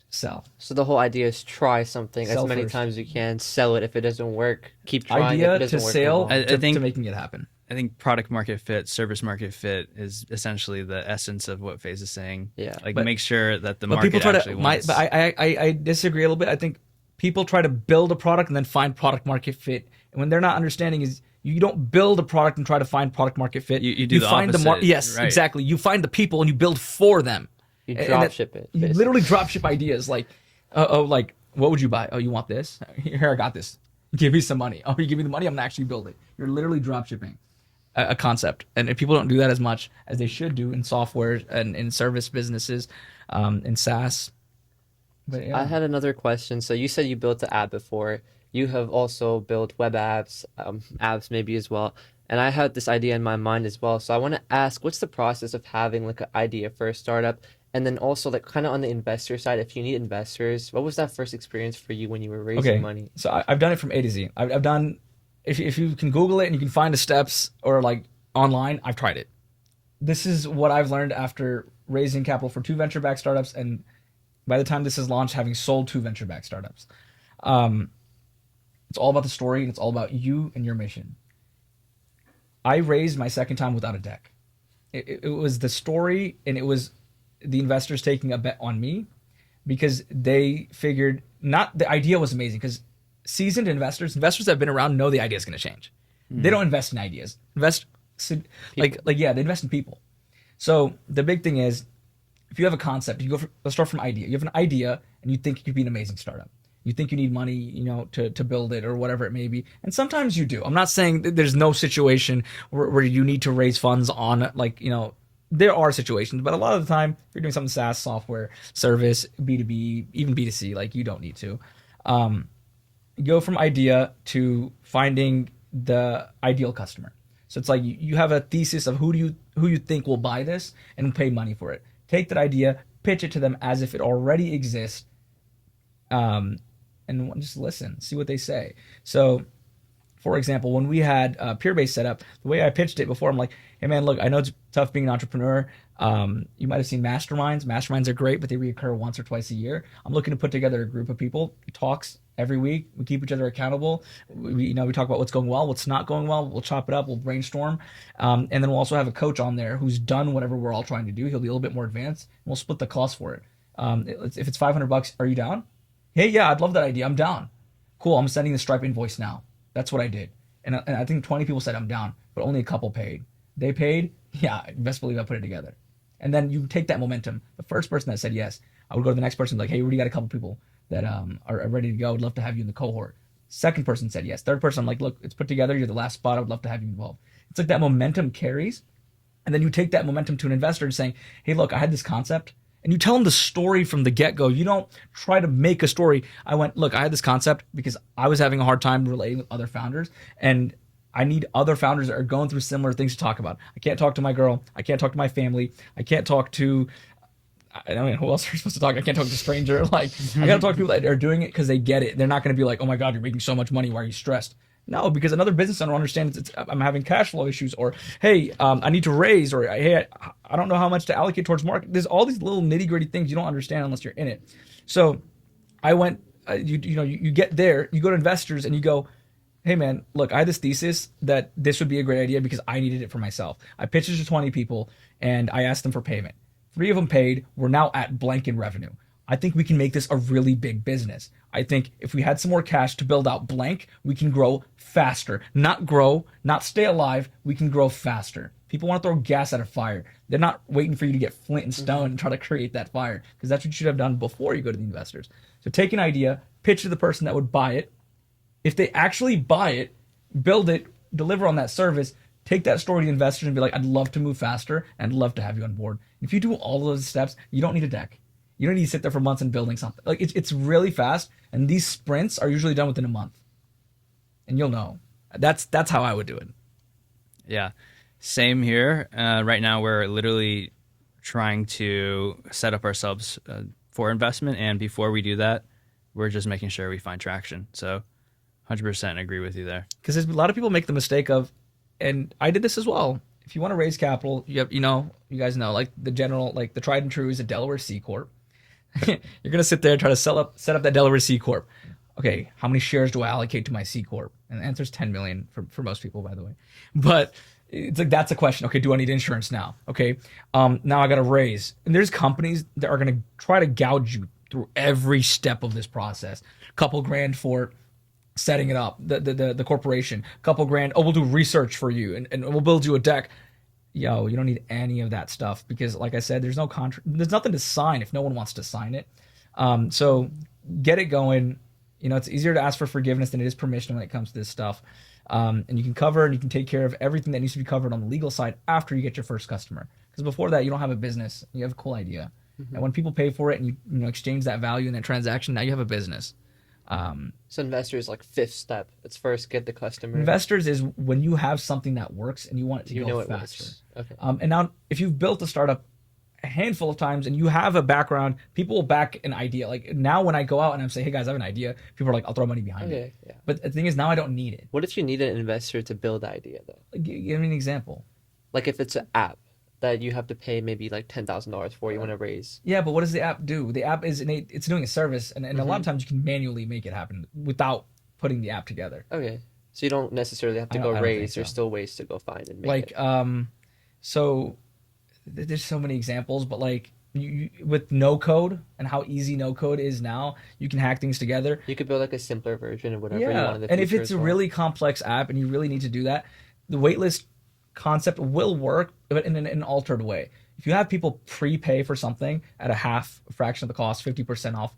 Speaker 3: sell.
Speaker 1: So the whole idea is try something
Speaker 3: Sell
Speaker 1: as many
Speaker 3: first.
Speaker 1: times as you can. Sell it. If it doesn't work, keep trying. If
Speaker 3: Idea
Speaker 1: it
Speaker 3: to
Speaker 1: doesn't work,
Speaker 3: sale
Speaker 1: move on.
Speaker 4: I
Speaker 3: to
Speaker 4: think-
Speaker 3: making it happen.
Speaker 4: I think product market fit, service market fit is essentially the essence of what Faiz is saying.
Speaker 1: Yeah.
Speaker 4: Like,
Speaker 3: But-
Speaker 4: make sure that the
Speaker 3: But
Speaker 4: market
Speaker 3: people try
Speaker 4: actually
Speaker 3: to.
Speaker 4: wants.
Speaker 3: But I disagree a little bit. I think people try to build a product and then find product market fit. And when they're not understanding is, you don't build a product and try to find product market fit.
Speaker 4: You do the
Speaker 3: find
Speaker 4: opposite,
Speaker 3: yes,
Speaker 4: right.
Speaker 3: exactly. You find the people and you build for them.
Speaker 1: You
Speaker 3: And
Speaker 1: drop
Speaker 3: that-
Speaker 1: ship it.
Speaker 3: You
Speaker 1: basically.
Speaker 3: literally drop ship ideas like, like, what would you buy? Oh, you want this? Here, I got this. Give me some money. Oh, you give me the money, I'm gonna actually build it. You're literally drop shipping a concept. And if people don't do that as much as they should do in software and in service businesses, in SaaS, But
Speaker 1: I
Speaker 3: yeah.
Speaker 1: had another question. So you said you built the app before. You have also built web apps, apps maybe as well. And I had this idea in my mind as well. So I want to ask, what's the process of having like an idea for a startup? And then also like kind of on the investor side, if you need investors, what was that first experience for you when you were raising
Speaker 3: Okay,
Speaker 1: money?
Speaker 3: so I've done it from A to Z. I've done, if you can Google it and you can find the steps or like online, I've tried it. This is what I've learned after raising capital for two venture backed startups, and by the time this is launched, having sold two venture backed startups. Um, it's all about the story and it's all about you and your mission. I raised my second time without a deck. It was the story and it was the investors taking a bet on me because they figured not the idea was amazing because seasoned investors that have been around know the idea is going to change. They don't invest in ideas. Like yeah, they invest in people. So the big thing is if you have a concept, let's start from idea. You have an idea and you think it could be an amazing startup. You think you need money, to build it or whatever it may be. And sometimes you do. I'm not saying that there's no situation where you need to raise funds on there are situations, but a lot of the time, if you're doing something SaaS, software, service, B2B, even B2C, like you don't need to. Go from idea to finding the ideal customer. So it's like you have a thesis of who you think will buy this and pay money for it. Take that idea, pitch it to them as if it already exists, and just listen, see what they say. So, for example, when we had Peerbase set up, the way I pitched it before, I'm like, hey man, look, I know it's tough being an entrepreneur. You might have seen masterminds. Masterminds are great, but they reoccur once or twice a year. I'm looking to put together a group of people, talks every week. We keep each other accountable. We talk about what's going well, what's not going well. We'll chop it up. We'll brainstorm, and then we'll also have a coach on there who's done whatever we're all trying to do. He'll be a little bit more advanced. And we'll split the cost for it. If it's $500, are you down? Hey, yeah, I'd love that idea. I'm down. Cool. I'm sending the Stripe invoice now. That's what I did. And I think 20 people said I'm down, but only a couple paid. They paid. Yeah, best believe I put it together. And then you take that momentum. The first person that said yes, I would go to the next person like, hey, we already got a couple people that are ready to go. I'd love to have you in the cohort. Second person said yes. Third person, I'm like, look, it's put together. You're the last spot. I would love to have you involved. It's like that momentum carries. And then you take that momentum to an investor and saying, hey, look, I had this concept. And you tell them the story from the get-go. You don't try to make a story. I went, look, I had this concept because I was having a hard time relating with other founders. And I need other founders that are going through similar things to talk about. I can't talk to my girl. I can't talk to my family. I can't talk to, I don't know who else are supposed to talk. I can't talk to a stranger. Like, I got to talk to people that are doing it because they get it. They're not going to be like, oh my God, you're making so much money. Why are you stressed? No, because another business owner understands I'm having cash flow issues, or hey, I need to raise, or hey, I don't know how much to allocate towards market. There's all these little nitty gritty things you don't understand unless you're in it. So I went, you get there, you go to investors and you go, hey man, look, I had this thesis that this would be a great idea because I needed it for myself. I pitched it to 20 people and I asked them for payment. 3 of them paid. We're now at blank in revenue. I think we can make this a really big business. I think if we had some more cash to build out blank, we can grow faster. Not grow, not stay alive. We can grow faster. People want to throw gas at a fire. They're not waiting for you to get flint and stone and try to create that fire, because that's what you should have done before you go to the investors. So take an idea, pitch to the person that would buy it. If they actually buy it, build it, deliver on that service, take that story to the investors and be like, I'd love to move faster and I'd love to have you on board. If you do all of those steps, you don't need a deck. You don't need to sit there for months and building something. Like it's really fast, and these sprints are usually done within a month. And you'll know. That's how I would do it.
Speaker 4: Yeah, same here. Right now, we're literally trying to set up ourselves for investment, and before we do that, we're just making sure we find traction. So, 100% agree with you there.
Speaker 3: Because a lot of people make the mistake of, and I did this as well. If you want to raise capital, you guys know, like the tried and true is a Delaware C corp. You're gonna sit there and try to set up that Delaware C corp. Okay, how many shares do I allocate to my C corp? And the answer is 10 million for most people, by the way. But it's like that's a question. Okay, do I need insurance now? Okay, now I got to raise. And there's companies that are gonna try to gouge you through every step of this process. Couple grand for setting it up, the corporation. Couple grand. Oh, we'll do research for you, and we'll build you a deck. Yo, you don't need any of that stuff because, like I said, there's no contract. There's nothing to sign if no one wants to sign it. So get it going. It's easier to ask for forgiveness than it is permission when it comes to this stuff. And you can cover and you can take care of everything that needs to be covered on the legal side after you get your first customer. Because before that, you don't have a business. You have a cool idea. And when people pay for it and you know exchange that value in that transaction, now you have a business.
Speaker 1: So investors like fifth step. It's first get the customer.
Speaker 3: Investors is when you have something that works and you want it to
Speaker 1: You
Speaker 3: go
Speaker 1: know it
Speaker 3: faster.
Speaker 1: works. Okay.
Speaker 3: And now, if you've built a startup a handful of times and you have a background, people will back an idea. Like now, when I go out and I'm saying, "Hey guys, I have an idea," people are like, "I'll throw money behind it."
Speaker 1: Okay. Yeah.
Speaker 3: But the thing is, now I don't need it.
Speaker 1: What if you need an investor to build the idea though?
Speaker 3: Like, give me an example.
Speaker 1: Like if it's an app that you have to pay maybe like $10,000 for, you want to raise.
Speaker 3: Yeah, but what does the app do? The app is it's doing a service, and a lot of times you can manually make it happen without putting the app together.
Speaker 1: Okay. So you don't necessarily have to
Speaker 3: I
Speaker 1: go
Speaker 3: don't think
Speaker 1: raise. There's
Speaker 3: so.
Speaker 1: still ways to go find and make
Speaker 3: Like
Speaker 1: it.
Speaker 3: so there's so many examples, but like with no code and how easy no code is now, you can hack things together.
Speaker 1: You could build like a simpler version of whatever you
Speaker 3: Yeah,
Speaker 1: want in the
Speaker 3: and if
Speaker 1: future
Speaker 3: it's
Speaker 1: as
Speaker 3: a
Speaker 1: well.
Speaker 3: really complex app and you really need to do that, the waitlist concept will work, but in an altered way. If you have people prepay for something at a half fraction of the cost, 50% off,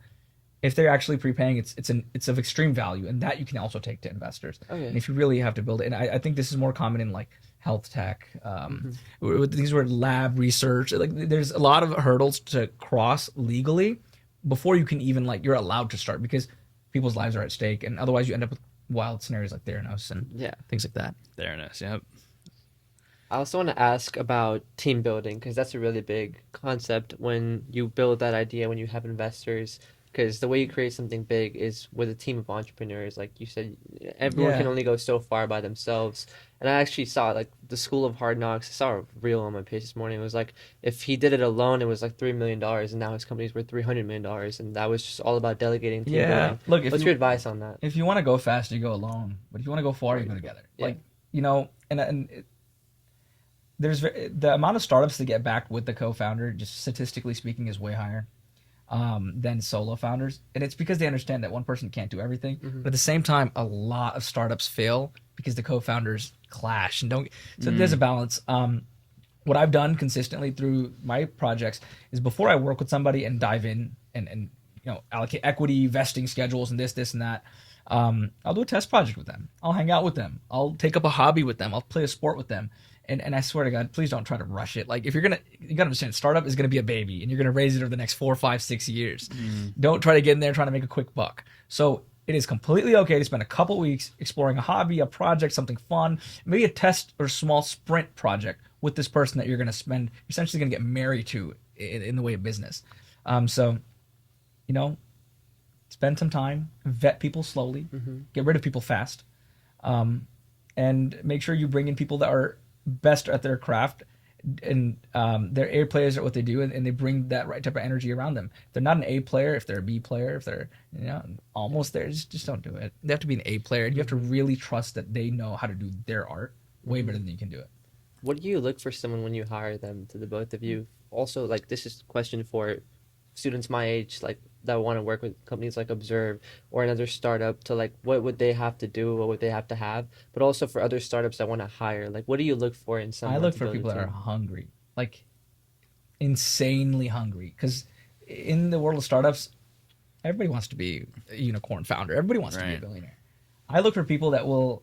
Speaker 3: if they're actually prepaying, it's of extreme value, and that you can also take to investors.
Speaker 1: Okay.
Speaker 3: And if you really have to build it, and I think this is more common in like health tech, with things where lab research, like there's a lot of hurdles to cross legally before you can even like you're allowed to start because people's lives are at stake, and otherwise you end up with wild scenarios like Theranos and
Speaker 1: Yeah.
Speaker 3: things like that.
Speaker 4: Fairness. Yep.
Speaker 1: I also want to ask about team building because that's a really big concept when you build that idea, when you have investors. Because the way you create something big is with a team of entrepreneurs. Like you said, everyone
Speaker 3: Yeah.
Speaker 1: can only go so far by themselves. And I actually saw like the School of Hard Knocks. I saw a reel on my page this morning. It was like if he did it alone, it was like $3 million, and now his company's worth $300 million, and that was just all about delegating team
Speaker 3: Yeah,
Speaker 1: building.
Speaker 3: look, if
Speaker 1: What's
Speaker 3: you
Speaker 1: your advice on that?
Speaker 3: if you want to go fast, you go alone. But if you want to go far, you go together.
Speaker 1: Yeah.
Speaker 3: Like you know, there's the amount of startups that get backed with the co-founder, just statistically speaking, is way higher than solo founders, and it's because they understand that one person can't do everything. But at the same time, a lot of startups fail because the co-founders clash and don't. So there's a balance. What I've done consistently through my projects is before I work with somebody and dive in and you know allocate equity vesting schedules and this and that. I'll do a test project with them. I'll hang out with them. I'll take up a hobby with them. I'll play a sport with them. And I swear to God, please don't try to rush it. Like if you gotta understand, startup is gonna be a baby, and you're gonna raise it over the next 4, 5, 6 years. Don't try to get in there trying to make a quick buck. So it is completely okay to spend a couple weeks exploring a hobby, a project, something fun, maybe a test or small sprint project with this person that you're gonna spend, essentially gonna get married to in the way of business. So, you know, spend some time, vet people slowly, get rid of people fast, and make sure you bring in people that are best at their craft and they're A players at what they do, and they bring that right type of energy around them. If they're not an A player, if they're a B player, if they're almost there, just don't do it. They have to be an A player, and you have to really trust that they know how to do their art way better than you can do it.
Speaker 1: What do you look for someone when you hire them, to the both of you? Also, like this is a question for students my age, like that want to work with companies like Observe or another startup, to like what would they have to do, what would they have to have, but also for other startups that want to hire, like what do you look for in someone?
Speaker 3: I look
Speaker 1: to
Speaker 3: for
Speaker 1: build a
Speaker 3: people that are
Speaker 1: team?
Speaker 3: hungry, like insanely hungry, because in the world of startups, everybody wants to be a unicorn founder. Everybody wants to be a
Speaker 4: Right.
Speaker 3: billionaire. I look for people that will.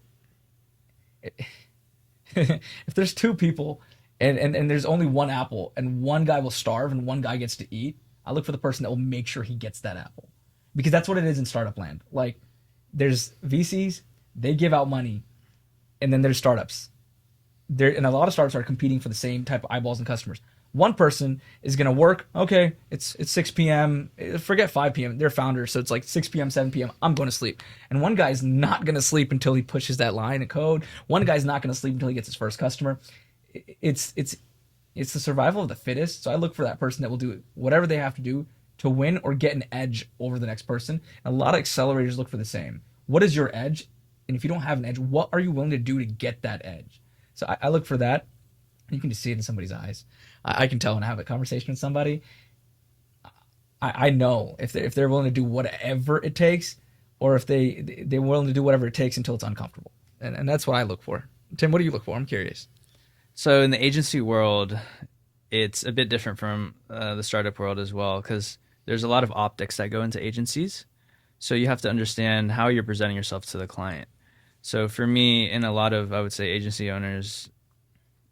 Speaker 3: If there's two people and there's only one apple and one guy will starve and one guy gets to eat, I look for the person that will make sure he gets that apple, because that's what it is in startup land. Like there's VCs, they give out money, and then there's startups. And a lot of startups are competing for the same type of eyeballs and customers. One person is going to work. Okay, it's 6 p.m. Forget 5 p.m. They're founders, so it's like 6 p.m., 7 p.m. I'm going to sleep. And one guy's not going to sleep until he pushes that line of code. One guy's not going to sleep until he gets his first customer. It's the survival of the fittest. So I look for that person that will do whatever they have to do to win or get an edge over the next person. And a lot of accelerators look for the same. What is your edge? And if you don't have an edge, what are you willing to do to get that edge? So I look for that. You can just see it in somebody's eyes. I can tell when I have a conversation with somebody. I know if they're willing to do whatever it takes, or if they're willing to do whatever it takes until it's uncomfortable. And that's what I look for. Tim, what do you look for? I'm curious.
Speaker 4: So in the agency world, it's a bit different from the startup world as well, because there's a lot of optics that go into agencies. So you have to understand how you're presenting yourself to the client. So for me, and a lot of, I would say, agency owners,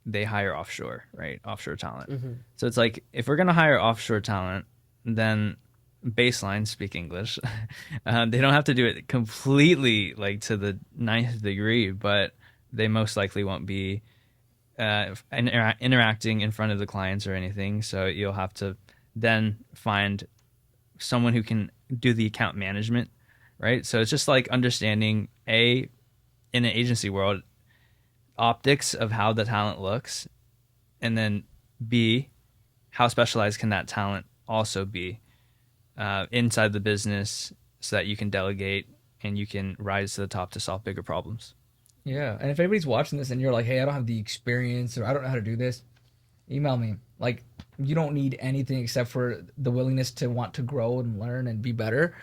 Speaker 4: they hire offshore, right? Offshore talent.
Speaker 1: Mm-hmm.
Speaker 4: So it's like if we're gonna hire offshore talent, then baseline speak English. They don't have to do it completely like to the ninth degree, but they most likely won't be interacting in front of the clients or anything. So you'll have to then find someone who can do the account management, right? So it's just like understanding in an agency world, optics of how the talent looks, and then B, how specialized can that talent also be inside the business so that you can delegate and you can rise to the top to solve bigger problems.
Speaker 3: Yeah, and if anybody's watching this and you're like, hey, I don't have the experience or I don't know how to do this, email me. Like, you don't need anything except for the willingness to want to grow and learn and be better.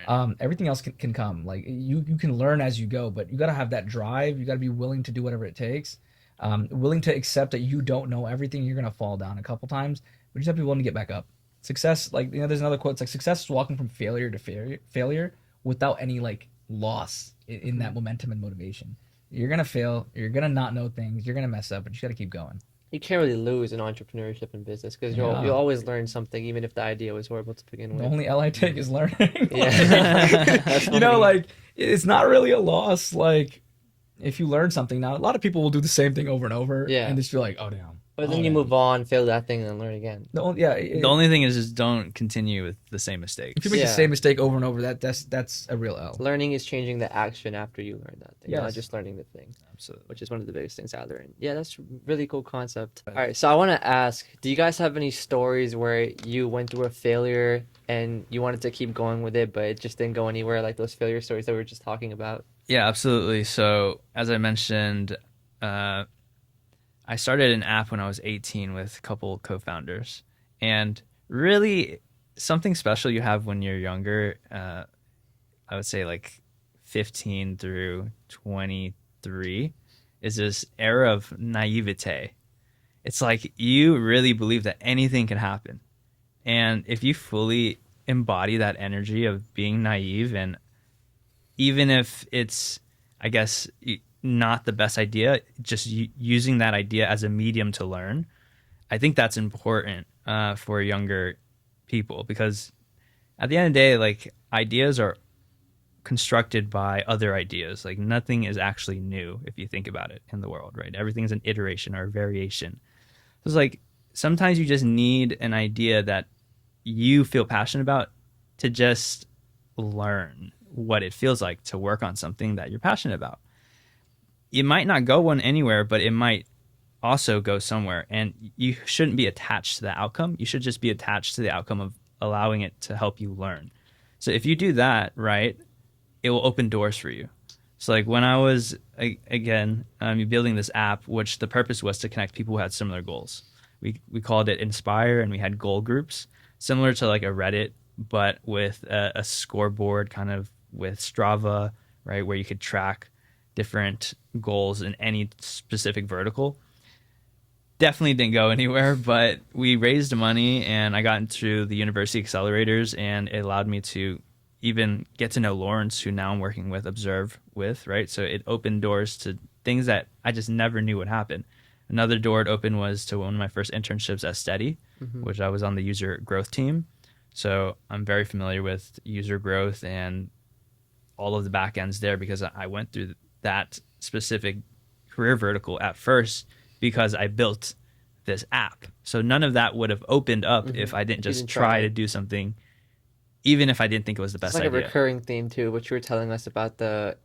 Speaker 4: Right.
Speaker 3: Everything else can come. Like, you can learn as you go, but you got to have that drive. You got to be willing to do whatever it takes. Willing to accept that you don't know everything. You're going to fall down a couple times, but you just have to be willing to get back up. Success, like, there's another quote. It's like success is walking from failure to failure without any like loss in that momentum and motivation. You're gonna fail. You're gonna not know things. You're gonna mess up, but you got to keep going.
Speaker 1: You can't really lose in entrepreneurship and business because you'll always learn something, even if the idea was horrible to begin
Speaker 3: The
Speaker 1: with.
Speaker 3: only L I take is learning.
Speaker 1: Yeah. That's
Speaker 3: You know,
Speaker 1: funny.
Speaker 3: like, it's not really a loss. Like, if you learn something now, a lot of people will do the same thing over and over.
Speaker 1: Yeah.
Speaker 3: And just feel like, oh damn.
Speaker 1: But
Speaker 3: Oh,
Speaker 1: then you
Speaker 3: damn.
Speaker 1: move on, fail that thing, and then learn again.
Speaker 4: The only thing is just don't continue with the same mistakes.
Speaker 3: if you make the
Speaker 1: Yeah.
Speaker 3: same mistake over and over, that's a real L.
Speaker 1: Learning is changing the action after you learn that thing, not
Speaker 3: Yes.
Speaker 1: just learning the thing,
Speaker 4: Absolutely.
Speaker 1: which is one of the biggest things I learned. Yeah, that's a really cool concept. All right, so I want to ask, do you guys have any stories where you went through a failure and you wanted to keep going with it, but it just didn't go anywhere, like those failure stories that we were just talking about?
Speaker 4: Yeah, absolutely. So as I mentioned, I started an app when I was 18 with a couple co-founders, and really something special you have when you're younger. I would say like 15 through 23 is this era of naivete. It's like you really believe that anything can happen, and if you fully embody that energy of being naive, and even if it's, I guess, not the best idea, just using that idea as a medium to learn, I think that's important for younger people, because at the end of the day, like, ideas are constructed by other ideas. Like, nothing is actually new if you think about it in the world, right? Everything's an iteration or a variation. So it's like sometimes you just need an idea that you feel passionate about to just learn what it feels like to work on something that you're passionate about. It might not go anywhere, but it might also go somewhere. And you shouldn't be attached to the outcome. You should just be attached to the outcome of allowing it to help you learn. So if you do that, right, it will open doors for you. So like when I was, again, building this app, which the purpose was to connect people who had similar goals. We called it Inspire, and we had goal groups, similar to like a Reddit, but with a scoreboard, kind of with Strava, right, where you could track different goals in any specific vertical. Definitely didn't go anywhere, but we raised money and I got into the university accelerators, and it allowed me to even get to know Lawrence, who now I'm working with, Observe with, right? So it opened doors to things that I just never knew would happen. Another door it opened was to one of my first internships at Steady, which I was on the user growth team. So I'm very familiar with user growth and all of the back ends there, because I went through that specific career vertical at first because I built this app. So none of that would have opened up if I didn't just try to do something, even if I didn't think it was the best
Speaker 1: It's like
Speaker 4: idea.
Speaker 1: a recurring theme too, what you were telling us about the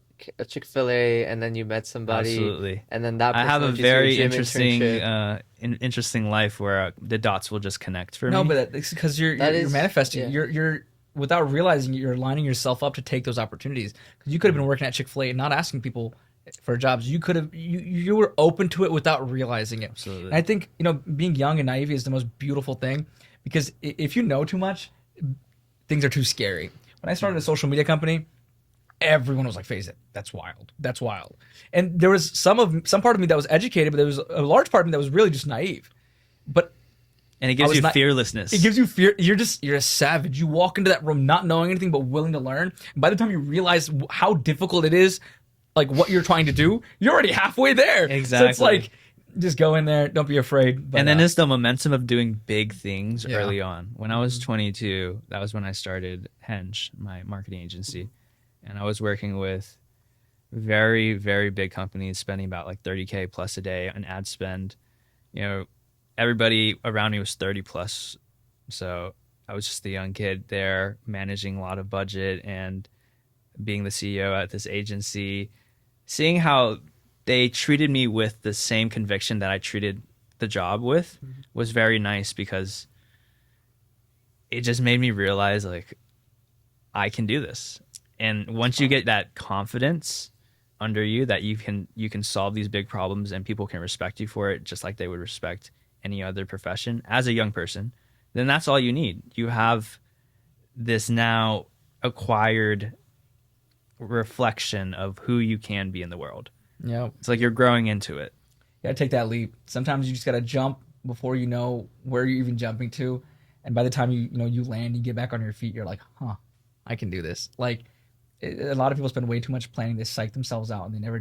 Speaker 1: Chick-fil-A, and then you met somebody.
Speaker 4: Absolutely.
Speaker 1: And then that
Speaker 4: I
Speaker 1: person
Speaker 4: have a
Speaker 1: went to your
Speaker 4: very
Speaker 1: gym
Speaker 4: interesting,
Speaker 1: internship.
Speaker 4: interesting life where the dots will just connect for
Speaker 3: No,
Speaker 4: me.
Speaker 3: but it's because you're
Speaker 1: That is-
Speaker 3: manifesting.
Speaker 1: yeah.
Speaker 3: You're without realizing you're lining yourself up to take those opportunities. Because you could have been working at Chick-fil-A and not asking people for jobs. You could have you were open to it without realizing it.
Speaker 4: Absolutely.
Speaker 3: And I think, being young and naive is the most beautiful thing, because if you know too much, things are too scary. When I started a social media company, everyone was like, "Faiz, that's wild. That's wild." And there was some part of me that was educated, but there was a large part of me that was really just naive. But
Speaker 4: And it
Speaker 3: I
Speaker 4: gives
Speaker 3: was
Speaker 4: you
Speaker 3: not-
Speaker 4: fearlessness.
Speaker 3: it gives you fear. You're a savage. You walk into that room not knowing anything but willing to learn. And by the time you realize how difficult it is, like what you're trying to do, you're already halfway there. So it's
Speaker 4: Exactly.
Speaker 3: like just go in there. Don't be afraid. But,
Speaker 4: And then it's the momentum of doing big things
Speaker 3: Yeah.
Speaker 4: early on. When I was 22, that was when I started Henge, my marketing agency. And I was working with very, very big companies spending about like 30K plus a day on ad spend. You know, everybody around me was 30 plus. So I was just a young kid there managing a lot of budget and being the CEO at this agency, seeing how they treated me with the same conviction that I treated the job with was very nice, because it just made me realize like I can do this. And once you get that confidence under you that you can solve these big problems and people can respect you for it just like they would respect any other profession as a young person, then that's all you need. You have this now acquired reflection of who you can be in the world.
Speaker 3: yeah,
Speaker 4: It's like you're growing into it.
Speaker 3: you gotta take that leap. Sometimes you just gotta jump before you know where you're even jumping to, and by the time you land, you get back on your feet. You're like, huh, I can do this. Like a lot of people spend way too much planning. They psych themselves out, and they never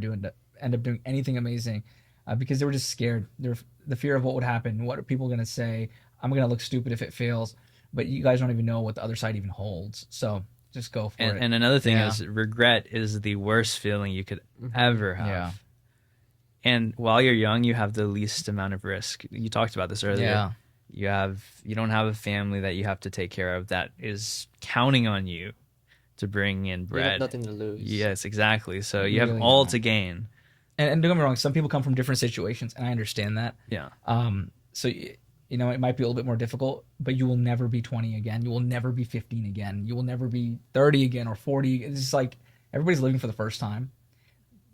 Speaker 3: end up doing anything amazing because they were just scared. The fear of what would happen. What are people gonna say? I'm gonna look stupid if it fails. But you guys don't even know what the other side even holds. So just go for it.
Speaker 4: And another thing
Speaker 3: Yeah.
Speaker 4: is regret is the worst feeling you could ever have.
Speaker 3: Yeah.
Speaker 4: And while you're young, you have the least amount of risk. You talked about this earlier.
Speaker 3: Yeah.
Speaker 4: You don't have a family that you have to take care of that is counting on you to bring in
Speaker 1: You have
Speaker 4: bread.
Speaker 1: nothing to lose.
Speaker 4: Yes, exactly. So you
Speaker 3: You
Speaker 4: have
Speaker 3: really
Speaker 4: all
Speaker 3: don't.
Speaker 4: to gain.
Speaker 3: And don't get me wrong. Some people come from different situations, and I understand that.
Speaker 4: Yeah.
Speaker 3: So you know, it might be a little bit more difficult, but you will never be 20 again. You will never be 15 again. You will never be 30 again or 40. It's just like everybody's living for the first time.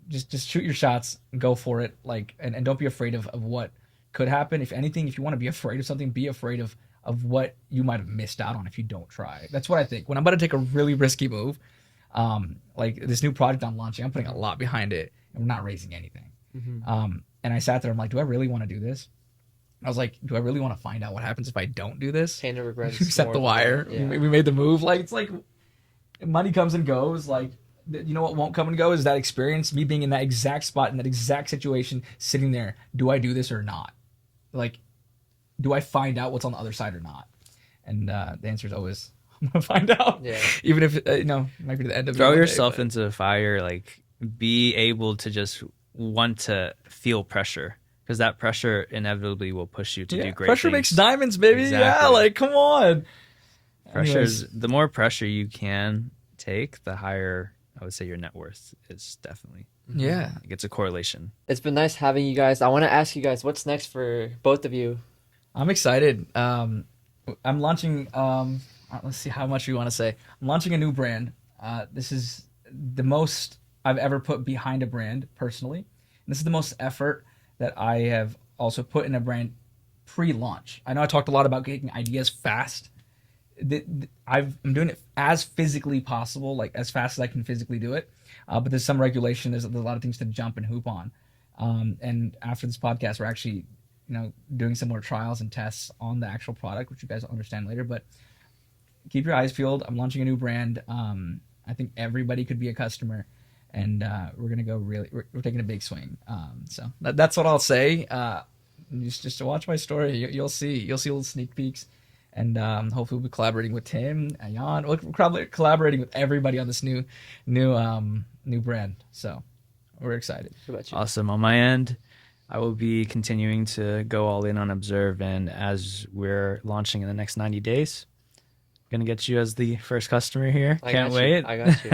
Speaker 3: Just shoot your shots and go for it. Like, and don't be afraid of what could happen. If anything, if you want to be afraid of something, be afraid of what you might have missed out on if you don't try. That's what I think. When I'm about to take a really risky move, like this new project I'm launching, I'm putting a lot behind it, and we're not raising anything. And I sat there, I'm like, do I really want to do this? I was like, do I really want to find out what happens if I don't do this?
Speaker 1: Pain and regret.
Speaker 3: We
Speaker 1: is
Speaker 3: set
Speaker 1: more
Speaker 3: the
Speaker 1: than
Speaker 3: wire.
Speaker 1: that. Yeah.
Speaker 3: We made the move. Like, it's like money comes and goes. Like, you know what won't come and go is that experience, me being in that exact spot, in that exact situation, sitting there. Do I do this or not? Like, do I find out what's on the other side or not? And the answer is always, I'm going to find out.
Speaker 1: Yeah.
Speaker 3: Even if, it might be the end of
Speaker 4: Throw
Speaker 3: the day,
Speaker 4: yourself
Speaker 3: but-
Speaker 4: into the fire. Like, be able to just want to feel pressure, because that pressure inevitably will push you to do great
Speaker 3: pressure
Speaker 4: things.
Speaker 3: makes diamonds, baby. Yeah,
Speaker 4: Exactly.
Speaker 3: like, come on.
Speaker 4: Pressure's the more pressure you can take, the higher I would say your net worth is definitely.
Speaker 3: Yeah.
Speaker 4: Like, it's a correlation.
Speaker 1: It's been nice having you guys. I want to ask you guys, what's next for both of you?
Speaker 3: I'm excited. I'm launching. Let's see how much we want to say. I'm launching a new brand. This is the most I've ever put behind a brand personally. And this is the most effort that I have also put in a brand pre-launch. I know I talked a lot about getting ideas fast. I'm doing it as physically possible, like as fast as I can physically do it. But there's some regulation. There's a lot of things to jump and hoop on. And after this podcast, we're actually, doing some more trials and tests on the actual product, which you guys will understand later. But keep your eyes peeled. I'm launching a new brand. I think everybody could be a customer, and we're gonna go we're taking a big swing. So that's what I'll say. Just to watch my story, you'll see little sneak peeks. And hopefully we'll be collaborating with Tim, Ayan. We're collaborating with everybody on this new brand. So we're excited.
Speaker 1: What about you?
Speaker 4: Awesome. On my end, I will be continuing to go all in on Observe, and as we're launching in the next 90 days, I'm gonna get you as the first customer here.
Speaker 1: I
Speaker 4: Can't
Speaker 1: got you.
Speaker 4: wait.
Speaker 1: I got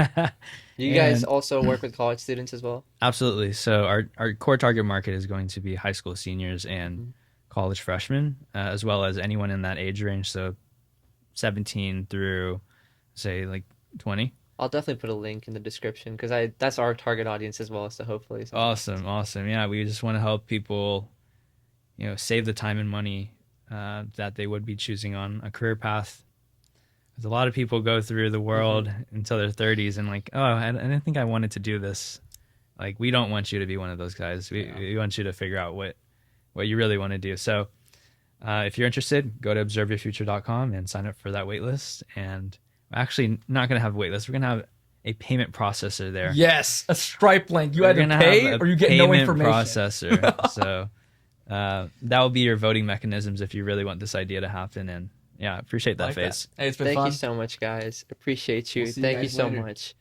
Speaker 1: you. You guys
Speaker 4: And-
Speaker 1: also work with college students as well?
Speaker 4: Absolutely. So our core target market is going to be high school seniors and college freshmen, as well as anyone in that age range. So 17 through, say, like 20.
Speaker 1: I'll definitely put a link in the description because that's our target audience as well. So hopefully,
Speaker 4: Awesome. Yeah, we just want to help people, save the time and money that they would be choosing on a career path. Because a lot of people go through the world until their 30s and like, oh, I didn't think I wanted to do this. Like, we don't want you to be one of those guys. We want you to figure out what you really want to do. So if you're interested, go to observeyourfuture.com and sign up for that wait list. And we're actually not going to have a wait list. We're going to have a payment processor there.
Speaker 3: Yes, a Stripe link. You
Speaker 4: We're
Speaker 3: either
Speaker 4: gonna
Speaker 3: pay
Speaker 4: have a
Speaker 3: or you get no
Speaker 4: payment
Speaker 3: information.
Speaker 4: processor. So That will be your voting mechanisms if you really want this idea to happen. And yeah, I appreciate that,
Speaker 3: Like that.
Speaker 4: Faiz.
Speaker 3: Hey, it's been
Speaker 1: Thank
Speaker 3: fun.
Speaker 1: you so much, guys. Appreciate you.
Speaker 3: We'll see you
Speaker 1: Thank you
Speaker 3: guys
Speaker 1: so
Speaker 3: later.
Speaker 1: much.